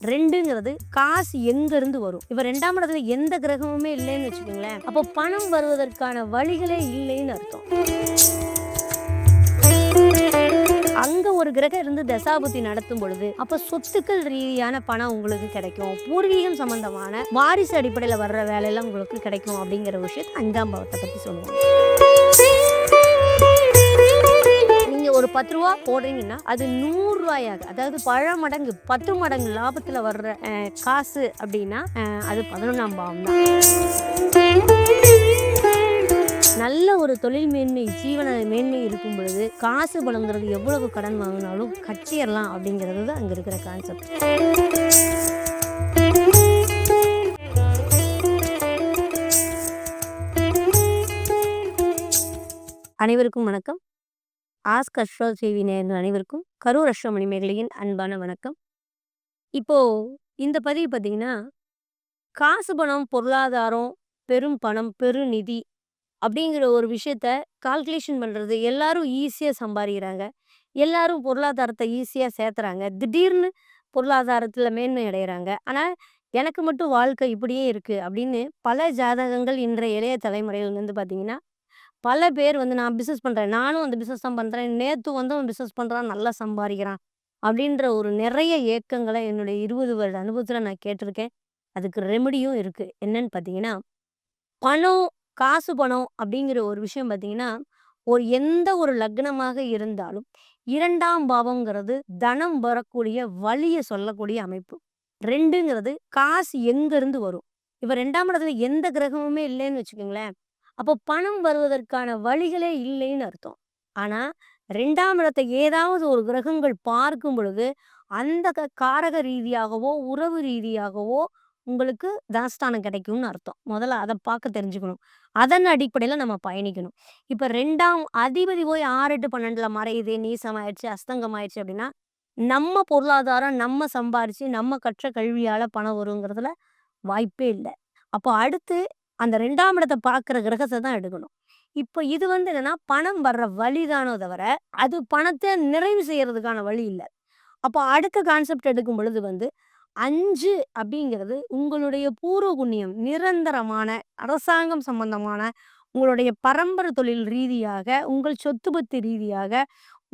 2ங்கிறது காசு எங்கேருந்து வரும்? இப்ப 2ஆம் இடத்துல எந்த கிரகமுமே இல்லைன்னு வச்சுக்கோங்களேன். அப்போ பணம் வருவதற்கான வழிகளே இல்லைன்னு அர்த்தம். அங்க ஒரு கிரகம் இருந்து தசாபுத்தி நடத்தும் பொழுது, அப்ப சொத்துக்கள் ரீதியான பணம் உங்களுக்கு கிடைக்கும். பூர்வீகம் சம்பந்தமான வாரிசு அடிப்படையில வர்ற வேலையெல்லாம் உங்களுக்கு கிடைக்கும் அப்படிங்கிற விஷயத்த 5ஆம் பாவத்தை பத்தி சொல்லுவாங்க. நீங்க ஒரு ரூ. 10 போடுறீங்கன்னா அது ரூ. 100 அதாவது பல மடங்கு 10 மடங்கு லாபத்துல வர்ற காசு அப்படின்னா அது 11ஆம் பாவம் தான். நல்ல ஒரு தொழில் மேன்மை, ஜீவன மேன்மை இருக்கும் பொழுது காசு பணங்கிறது எவ்வளவு கடன் வாங்கினாலும் கட்டிடலாம் அப்படிங்கிறது தான் அங்க இருக்கிற கான்செப்ட். அனைவருக்கும் வணக்கம். ஆஸ்க் அஸ்ட்ரோ டிவி நேயர்கள் அனைவருக்கும் கரூர் அஸ்ட்ரோ மணிமேகலையின் அன்பான வணக்கம். இப்போ இந்த பதிவு பார்த்தீங்கன்னா, காசு பணம், பொருளாதாரம், பெரும் பணம், பெருநிதி அப்படிங்கிற ஒரு விஷயத்த கால்குலேஷன் பண்றது எல்லாரும் ஈஸியா சம்பாதிக்கிறாங்க. எல்லாரும் பொருளாதாரத்தை ஈஸியா சேர்த்துறாங்க. திடீர்னு பொருளாதாரத்துல மேன்மை அடையறாங்க. ஆனா, எனக்கு மட்டும் வாழ்க்கை இப்படியே இருக்கு அப்படின்னு பல ஜாதகங்கள் இன்றைய இளைய தலைமுறையில வந்து பார்த்தீங்கன்னா, பல பேர் வந்து நான் பிசினஸ் பண்றேன். நானும் அந்த பிசினஸ் தான் பண்றேன். நேத்து வந்தவன் பிசினஸ் பண்றான், நல்லா சம்பாரிக்கிறான். அப்படின்ற ஒரு நிறைய ஏக்கங்கள என்னுடைய 20 வருட அனுபவத்துல நான் கேட்டிருக்கேன். அதுக்கு ரெமெடியும் இருக்கு. என்னன்னு பார்த்தீங்கன்னா, பணம், காசு பணம் அப்படிங்கிற ஒரு விஷயம் பார்த்தீங்கன்னா, எந்த ஒரு லக்னமாக இருந்தாலும் 2ஆம் பாவம்ங்கிறது தனம் வரக்கூடிய வழிய சொல்லக்கூடிய அமைப்பு. 2ங்கிறது காசு எங்கேருந்து வரும்? இப்ப 2ஆம் இடத்துல எந்த கிரகமுமே இல்லைன்னு வச்சுக்கோங்களேன். அப்போ பணம் வருவதற்கான வழிகளே இல்லைன்னு அர்த்தம். ஆனா 2ஆம் இடத்தை ஏதாவது ஒரு கிரகங்கள் பார்க்கும் பொழுது, அந்த காரக ரீதியாகவோ, உறவு ரீதியாகவோ உங்களுக்கு தனஸ்தானம் கிடைக்கும்னு அர்த்தம். முதல்ல அத பார்க்க தெரிஞ்சுக்கணும். அதன் அடிப்படையில நம்ம பயணிக்கணும். இப்ப 2ஆம் அதிபதி போய் 6, 8, 12ல மறையுது, நீசமாயிடுச்சு, அஸ்தங்கமாயிடுச்சு அப்படின்னா, நம்ம பொருளாதாரம் நம்ம சம்பாரிச்சு, நம்ம கற்ற கல்வியால பணம் வருங்கிறதுல வாய்ப்பே இல்ல. அப்போ அடுத்து அந்த 2ஆம் இடத்த பார்க்குற கிரகத்த தான் எடுக்கணும். இப்ப இது வந்து என்னன்னா, பணம் வர்ற வழிதானோ தவிர, அது பணத்த நிறைவு செய்யறதுக்கான வழி இல்ல. அப்போ அடுத்த கான்செப்ட் எடுக்கும் பொழுது வந்து 5 அப்படிங்கிறது உங்களுடைய பூர்வ புண்ணியம், நிரந்தரமான அரசாங்கம் சம்பந்தமான உங்களுடைய பரம்பரை தொழில் ரீதியாக, உங்கள் சொத்து பத்து ரீதியாக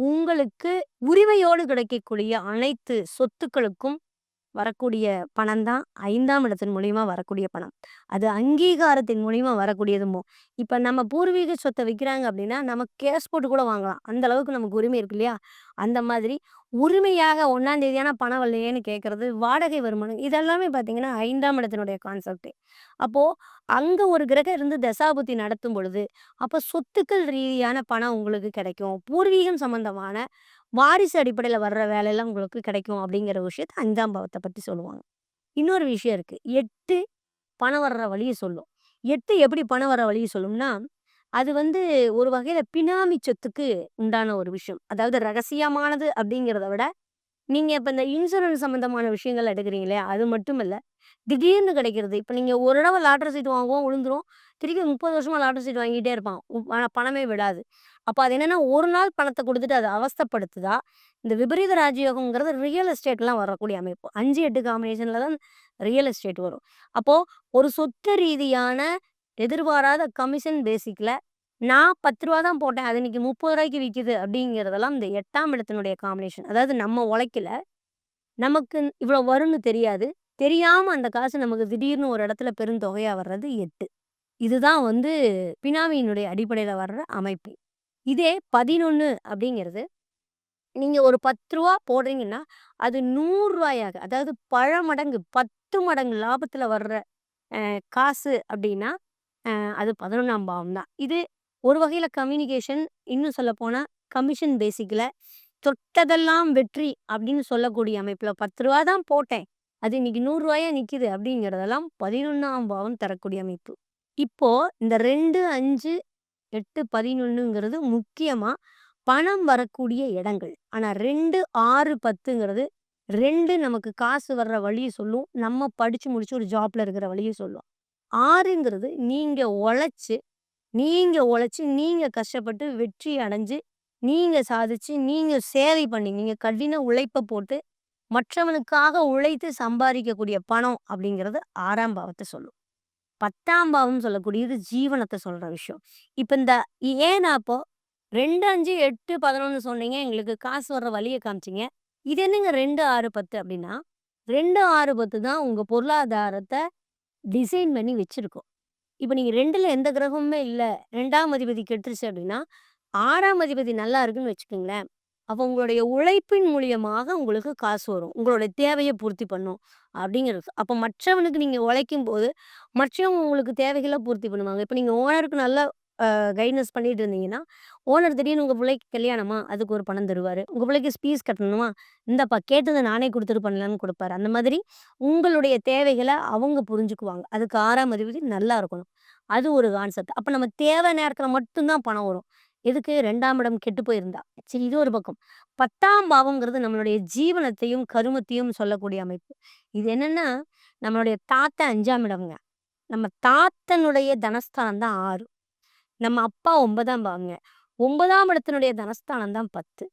உங்களுக்கு உரிமையோடு கிடைக்கக்கூடிய அனைத்து சொத்துக்களுக்கும் வரக்கூடிய பணம் தான் 5ஆம் இடத்தின் மூலியமா வரக்கூடிய பணம். அது அங்கீகாரத்தின் மூலியமா வரக்கூடியதுமோ. இப்ப நம்ம பூர்வீக சொத்த விக்கிறாங்க அப்படின்னா, நம்ம கேஸ் போட்டு கூட வாங்கலாம். அந்த அளவுக்கு நமக்கு உரிமை இருக்கு இல்லையா? அந்த மாதிரி உரிமையாக 1ஆம் தேதி ஆனா பணம் வரலையேன்னு கேட்கறது, வாடகை வருமானம் இதெல்லாமே பார்த்தீங்கன்னா 5ஆம் இடத்தினுடைய கான்செப்ட். அப்போ அங்க ஒரு கிரகம் இருந்து தசாபுத்தி நடத்தும் பொழுது, அப்ப சொத்துக்கள் ரீதியான பணம் உங்களுக்கு கிடைக்கும். பூர்வீகம் சம்பந்தமான வாரிசு அடிப்படையில வர்ற வேலையெல்லாம் உங்களுக்கு கிடைக்கும் அப்படிங்கிற விஷயத்த 5ஆம் பாவத்த பத்தி சொல்லுவாங்க. இன்னொரு விஷயம் இருக்கு. 8 பணம் வர்ற வழிய சொல்லும். 8 எப்படி பணம் வர்ற வழிய சொல்லும்னா, அது வந்து ஒரு வகையில பினாமி சொத்துக்கு உண்டான ஒரு விஷயம். அதாவது ரகசியமானது அப்படிங்கிறத விட, நீங்க இப்ப இந்த இன்சூரன்ஸ் சம்மந்தமான விஷயங்கள் எடுக்குறீங்க இல்லையா? அது மட்டும் இல்ல. திடீர்னு கிடைக்கிறது. இப்ப நீங்க ஒரு தடவ லாட்டரி சீட் வாங்குவோம், விழுந்துரும். திருப்பி 30 வருஷமா லாட்டரி சீட் வாங்கிட்டே இருப்பான். ஆனா பணமே விடாது. அப்ப அது என்னன்னா, ஒரு நாள் பணத்த குடுத்துட்டு அத அவஸ்தைப்படுத்துதா, இந்த விபரீத ராஜயோகம்ங்கிறது ரியல் எஸ்டேட்லாம் வரக்கூடிய அமைப்பு. 5, 8 காம்பினேஷன்ல தான் ரியல் எஸ்டேட் வரும். அப்போ ஒரு சொத்து ரீதியான எதிர்பாராத கமிஷன் பேசிக்ல நான் ரூ. 10 தான் போட்டேன். அது இன்னைக்கு ரூ. 30க்கு விக்குது அப்படிங்கிறதெல்லாம் இந்த 8ஆம் இடத்தினுடைய காம்பினேஷன். அதாவது நம்ம உழைக்கல. நமக்கு இவ்வளோ வரும்னு தெரியாது. தெரியாம அந்த காசு நமக்கு திடீர்னு ஒரு இடத்துல பெருந்தொகையா வர்றது 8. இதுதான் வந்து பினாமியினுடைய அடிப்படையில வர்ற அமைப்பு. இதே 11 அப்படிங்கிறது, நீங்க ஒரு ரூ. 10 போடுறீங்கன்னா, அது ரூ. 100 அதாவது பல மடங்கு 10 மடங்கு லாபத்துல வர்ற காசு அப்படின்னா, அ அது 11ஆம் பாவம் தான். இது ஒரு வகையில கம்யூனிகேஷன், இன்னும் சொல்லப்போனா கமிஷன் பேசிக்ல தொட்டதெல்லாம் வெற்றி அப்படின்னு சொல்லக்கூடிய அமைப்புல ரூ. 10 தான் போட்டேன். அது இன்னைக்கு ரூ. 100 நிக்குது அப்படிங்கிறதெல்லாம் 11ஆம் பாவம் தரக்கூடிய அமைப்பு. இப்போ இந்த 2, 5, 8, 11ங்கிறது முக்கியமா பணம் வரக்கூடிய இடங்கள். ஆனா 2, 6, 10ங்கிறது 2 நமக்கு காசு வர்ற வழிய சொல்லும். நம்ம படிச்சு முடிச்சு ஒரு ஜாப்ல இருக்கிற வழிய சொல்லும். 6ங்கிறது நீங்க கஷ்டப்பட்டு வெற்றி அடைஞ்சு, நீங்க சாதிச்சு, நீங்க சேவை பண்ணி, நீங்க கடின உழைப்ப போட்டு மற்றவனுக்காக உழைத்து சம்பாதிக்கக்கூடிய பணம் அப்படிங்கிறது 6ஆம் பாவத்த சொல்லும். 10ஆம் பாவம்னு சொல்லக்கூடியது ஜீவனத்த சொல்ற விஷயம். இப்ப இந்த ஏன் நான் இப்போ 2, 5, 8, 11 சொன்னீங்க. எங்களுக்கு காசு வர்ற வழிய காமிச்சீங்க. இது என்னங்க 2, 6, 10 அப்படின்னா, 2, 6, 10 தான் உங்க பொருளாதாரத்த டிசைன் பண்ணி வச்சிருக்கும். இப்ப நீங்க 2ல எந்த கிரகமுமே இல்ல. 2ஆம் அதிபதி கெட்டுருச்சு அப்படின்னா, 6ஆம் அதிபதி நல்லா இருக்குன்னு வச்சுக்கங்களேன். அப்போ உங்களுடைய உழைப்பின் மூலியமாக உங்களுக்கு காசு வரும். உங்களுடைய தேவைய பூர்த்தி பண்ணும் அப்படிங்கிறது. அப்போ மற்றவனுக்கு நீங்க உழைக்கும்போது, மற்றவங்க உங்களுக்கு தேவைகள பூர்த்தி பண்ணுவாங்க. இப்ப நீங்க ஓனருக்கு நல்லா கைட்னஸ் பண்ணிட்டு இருந்தீங்கன்னா, ஓனர் திடீர்னு உங்க பிள்ளைக்கு கல்யாணமா? அதுக்கு ஒரு பணம் தருவாரு. உங்க பிள்ளைக்கு ஃபீஸ் கட்டணுமா? இந்தாப்பா கேட்டத நானே குடுத்துட்டு பண்ணலான்னு குடுப்பாரு. அந்த மாதிரி உங்களுடைய தேவைகள அவங்க புரிஞ்சுக்குவாங்க. அதுக்கு 6ஆம் அதிபதி நல்லா இருக்கணும். அது ஒரு கான்செப்ட். அப்ப நம்ம தேவை நேரத்துல மட்டும் தான் பணம் வரும். எதுக்கு? 2ஆம் இடம் கெட்டு போயிருந்தா. சரி இது ஒரு பக்கம். 10ஆம் பாவம்ங்கிறது நம்மளுடைய ஜீவனத்தையும், கருமத்தையும் சொல்லக்கூடிய அமைப்பு. இது என்னன்னா, நம்மளுடைய தாத்தா 5ஆம் இடம்ங்க. நம்ம தாத்தனுடைய தனஸ்தானம் தான் 6. நம்ம அப்பா 9ஆம் பாவம்ங்க. 9ஆம் இடத்தினுடைய தனஸ்தானம் தான் 10.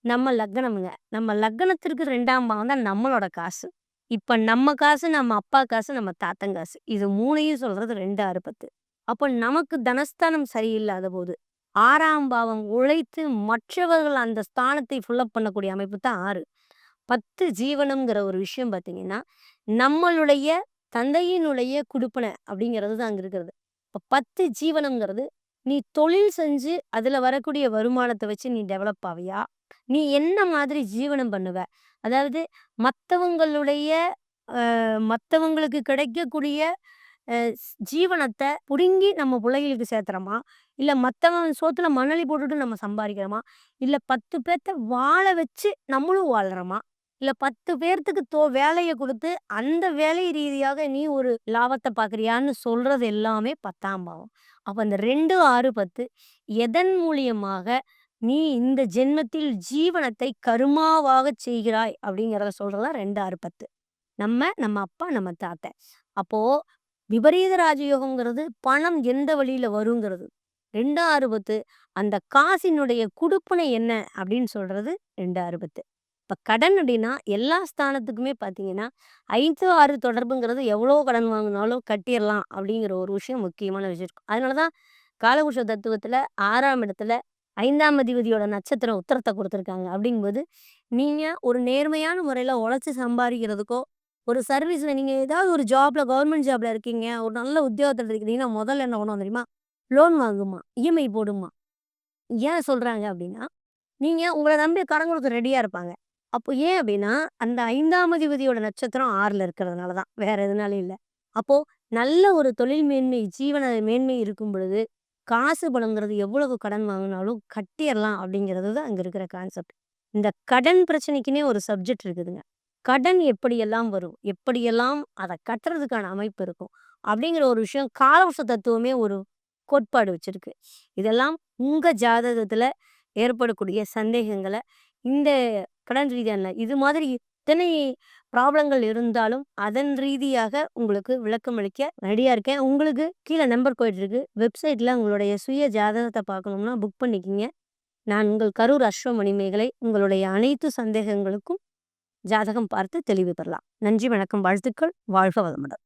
நம்ம லக்னம்ங்க. நம்ம லக்னத்திற்கு 2ஆம் பாவம் தான் நம்மளோட காசு. இப்ப நம்ம காசு, நம்ம அப்பா காசு, நம்ம தாத்தன் காசு. இது 3யும் சொல்றது 2, 6, 10. அப்ப நமக்கு தனஸ்தானம் சரியில்லாத போது, 6ஆம் பாவம் உழைத்து மற்றவர்கள் அந்த ஸ்தானத்தை ஃபில் அப் பண்ணக்கூடிய அமைப்பு தான் 6. 10 ஜீவனம்ங்கிற ஒரு விஷயம் பார்த்தீங்கன்னா, நம்மளுடைய தந்தையினுடைய குடுப்பன அப்படிங்கிறது தான் அங்க இருக்கிறது. இப்ப 10 ஜீவனம்ங்கிறது, நீ தொழில் செஞ்சு அதுல வரக்கூடிய வருமானத்த வச்சு நீ டெவலப் ஆவியா? நீ என்ன மாதிரி ஜீவனம் பண்ணுவ? அதாவது மத்தவங்களுடைய மத்தவங்களுக்கு கிடைக்கக்கூடிய அ ஜீவனத்த புடுங்கி நம்ம புள்ளைகளுக்கு சேர்த்துறோமா? இல்ல மத்தவன் சோத்துல மணலி போட்டுட்டு நம்ம சம்பாரிக்கிறோமா? இல்ல 10 பேத்த வாழ வச்சு நம்மளும் வாழ்றோமா? இல்ல 10 பேர்த்துக்கு வேலைய குடுத்து, அந்த வேலை ரீதியாக நீ ஒரு லாபத்த பார்க்குறியான்னு சொல்றது எல்லாமே 10ஆம் பாவம். அப்ப அந்த 2, 6, 10 எதன் மூலியமாக நீ இந்த ஜென்மத்தில் ஜீவனத்தை கருமாவாகச் செய்கிறாய் அப்படிங்கிறத சொல்றது தான் 2, 6, 10. நம்ம அப்பா, நம்ம தாத்தன். அப்போ விபரீத ராஜயோகம்ங்கிறது பணம் எந்த வழியில வருங்கிறது. 2, 6, 10 அந்த காசினுடைய குடுப்பினை என்ன அப்படின்னு சொல்றது 2, 6, 10. இப்ப கடன் அப்படின்னா எல்லா ஸ்தானத்துக்குமே பார்த்தீங்கன்னா, 5, 6 தொடர்புங்கிறது எவ்வளோ கடன் வாங்குனாலும் கட்டிறலாம் அப்படிங்கிற ஒரு விஷயம் முக்கியமான விஷயம் இருக்கும். அதனால தான் காலபுருஷ தத்துவத்துல 6ஆம் இடத்துல 5ஆம் அதிபதியோட நட்சத்திரம் உத்திரத்த குடுத்துருக்காங்க. அப்படிங்கும்போது, நீங்க ஒரு நேர்மையான முறையில உழைச்சு சம்பாரிக்கிறதுக்கோ, ஒரு சர்வீஸ்ல நீங்க ஏதாவது ஒரு ஜாப்ல கவர்மெண்ட் ஜாப்ல இருக்கீங்க, ஒரு நல்ல உத்தியோகத்துல இருக்கிறீங்கன்னா, முதல்ல என்ன பண்ணுவோம் தெரியுமா? லோன் வாங்குமா, இஎம்ஐ போடுமா. ஏன் சொல்றாங்க அப்படின்னா, நீங்க உங்கள நம்பி கடன் குடுக்க ரெடியா இருப்பாங்க. அப்போ ஏன் அப்படின்னா, அந்த 5ஆம் அதிபதியோட நட்சத்திரம் 6ல இருக்கிறதுனால தான். வேற எதுனாலயும் இல்ல. அப்போ நல்ல ஒரு தொழில் மேன்மை, ஜீவன மேன்மை இருக்கும் பொழுது, காசு பணம்ங்கிறது எவ்வளவு கடன் வாங்குனாலும் கட்டிறலாம் அப்படிங்கிறது தான் அங்க இருக்கிற கான்செப்ட். இந்த கடன் பிரச்சனைக்குன்னே ஒரு சப்ஜெக்ட் இருக்குதுங்க. கடன் எப்படியெல்லாம் வரும்? எப்படியெல்லாம் அத கட்டுறதுக்கான அமைப்பு இருக்கும்? அப்படிங்கிற ஒரு விஷயம் காலவர்ஷ தத்துவமே ஒரு கோட்பாடு வச்சிருக்கு. இதெல்லாம் உங்க ஜாதகத்துல ஏற்படக்கூடிய சந்தேகங்கள, இந்த கடன் ரீதியான இது மாதிரி இத்தனை ப்ராப்ளங்கள் இருந்தாலும், அதன் ரீதியாக உங்களுக்கு விளக்கம் அளிக்க ரெடியா இருக்கேன். உங்களுக்கு கீழ நம்பர் போயிட்டுருக்கு. வெப்சைட்ல உங்களுடைய சுய ஜாதகத்த பார்க்கணும்னா புக் பண்ணிக்கங்க. நான் உங்கள் கரூர் அஸ்ட்ரோ மணிமேகலை. உங்களுடைய அனைத்து சந்தேகங்களுக்கும் ஜாதகம் பார்த்து தெளிவு பெறலாம். நன்றி, வணக்கம், வாழ்த்துக்கள். வாழ்க வளமுடன்.